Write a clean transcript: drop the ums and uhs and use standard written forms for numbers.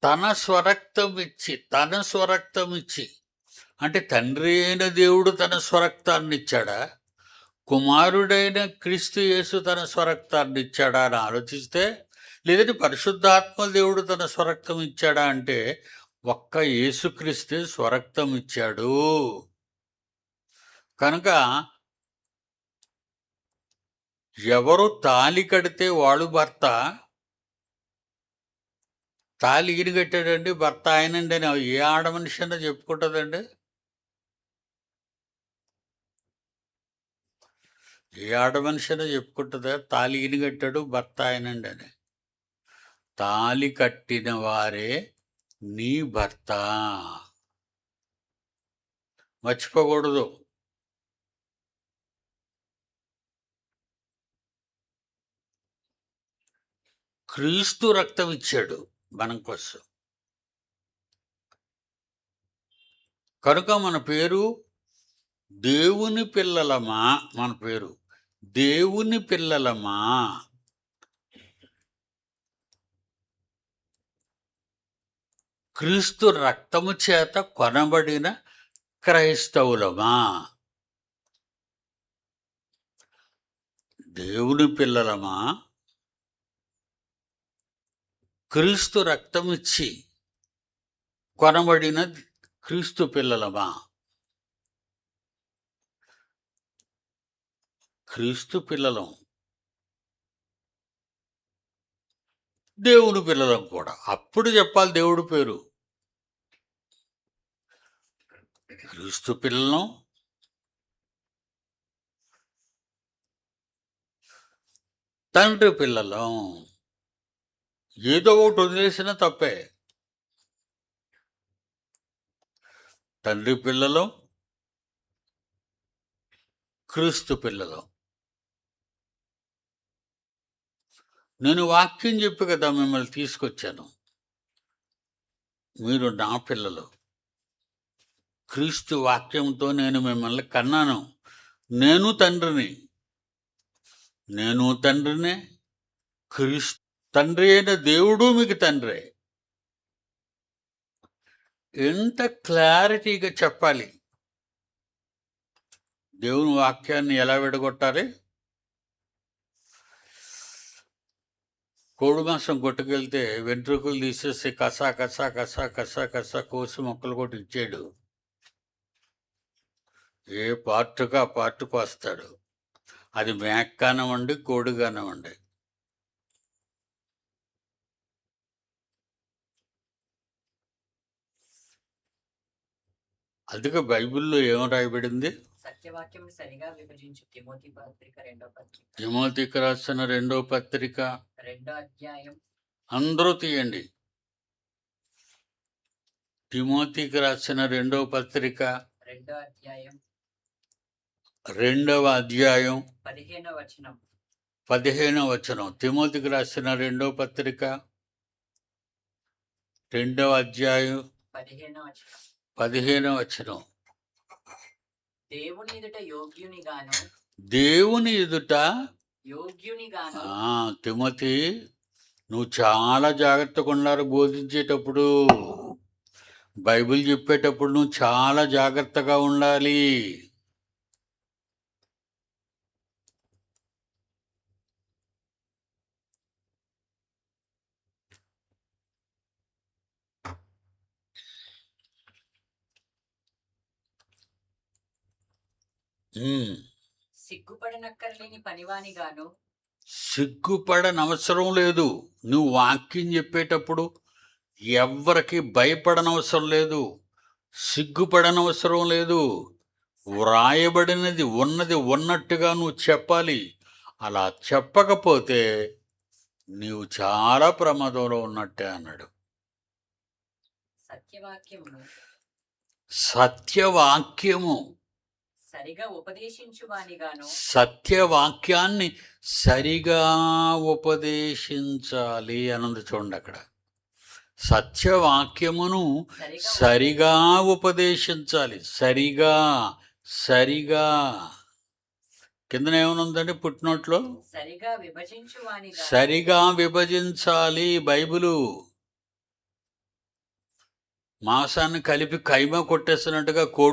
తన స్వరక్తం ఇచ్చి అంటే తండ్రి అయిన దేవుడు తన స్వరక్తాన్ని ఇచ్చాడా, కుమారుడైన క్రీస్తు యేసు తన స్వరక్తాన్ని ఇచ్చాడా అని ఆలోచిస్తే, లేదంటే పరిశుద్ధాత్మ దేవుడు తన స్వరక్తం ఇచ్చాడా అంటే ఒక్క యేసుక్రీస్తే స్వరక్తం ఇచ్చాడు. కనుక ఎవరు తాళి కడితే వాడు భర్త, తాళి ఈయన కట్టాడండి భర్త ఆయనండి అని ఏ ఆడ మనిషి అన్నా చెప్పుకుంటుందండి? ఏ ఆడ మనిషి అన్నా చెప్పుకుంటుందా తాళి ఈయన కట్టాడు భర్త ఆయనండి అని? తాళి కట్టిన వారే నీ భర్త, మర్చిపోకూడదు. క్రీస్తు రక్తం ఇచ్చాడు మనం కోసం. కనుక మన పేరు దేవుని పిల్లలమా, మన పేరు దేవుని పిల్లలమా, క్రీస్తు రక్తము చేత కొనబడిన క్రైస్తవులమా? దేవుని పిల్లలమా, క్రీస్తు రక్తం ఇచ్చి కొనబడిన క్రీస్తు పిల్లలమా? క్రీస్తు పిల్లలం, దేవుని పిల్లలం కూడా. అప్పుడు చెప్పాలి దేవుడి పేరు. క్రీస్తు పిల్లలం, తండ్రి పిల్లలం. ఏదో ఒకటి వదిలేసిన తప్పే. తండ్రి పిల్లలం, క్రీస్తు పిల్లలం. నేను వాక్యం చెప్పి కదా మిమ్మల్ని తీసుకొచ్చాను. మీరు నా పిల్లలు. క్రీస్తు వాక్యంతో నేను మిమ్మల్ని కన్నాను. నేను తండ్రినే, క్రీస్తు తండ్రి అయిన దేవుడు మీకు తండ్రే. ఎంత క్లారిటీగా చెప్పాలి. దేవుని వాక్యాన్ని ఎలా విడగొట్టాలి? కోడి మాంసం కొట్టుకెళ్తే వెంట్రుకలు తీసేసి కసా కసా కసా కసా కసా కోసి మొక్కలు కొట్టి ఇచ్చాడు. ఏ పార్టుగా పార్టుకు వస్తాడు. అది మేక కానివ్వండి, కోడి కానివ్వండి. అందుకే బైబిల్లో ఏం రాయబడింది? తిమోతికి రాసిన 2వ పత్రిక 2వ అధ్యాయం. అందరూ తీయండి. తిమోతికి రాసిన 2వ పత్రిక 2వ అధ్యాయం 2వ అధ్యాయం 15వ వచనం. 15వ వచనం. తిమోతికి రాసిన 2వ పత్రిక 2వ అధ్యాయం 15వ వచనం. 15వ వచనం. దేవుని ఎదుట యోగ్యునిగాను, దేవుని ఎదుట యోగ్యునిగాను. తిమోతి, నువ్వు చాలా జాగ్రత్తగా ఉండాలి. బోధించేటప్పుడు, బైబిల్ చెప్పేటప్పుడు నువ్వు చాలా జాగ్రత్తగా ఉండాలి. సిగ్గుపడనక్కర్లేని పనివానిగాను. సిగ్గుపడనవసరం లేదు. నువ్వు వాక్యం చెప్పేటప్పుడు ఎవ్వరికి భయపడనవసరం లేదు, సిగ్గుపడనవసరం లేదు. వ్రాయబడినది ఉన్నది ఉన్నట్టుగా నువ్వు చెప్పాలి. అలా చెప్పకపోతే నీవు చాలా ప్రమాదంలో ఉన్నట్టే అన్నాడు. సత్యవాక్యము సత్యవాక్యాన్ని సరిగా ఉపదేశించాలి అన్నది చూడండి. అక్కడ సత్యవాక్యమును సరిగా ఉపదేశించాలి. సరిగా కిందన ఏమనుందండి పుట్టినోట్లో? సరిగా విభజించాలి బైబిలు. మాంసాన్ని కలిపి కైమా కొట్టేస్తున్నట్టుగా కోడి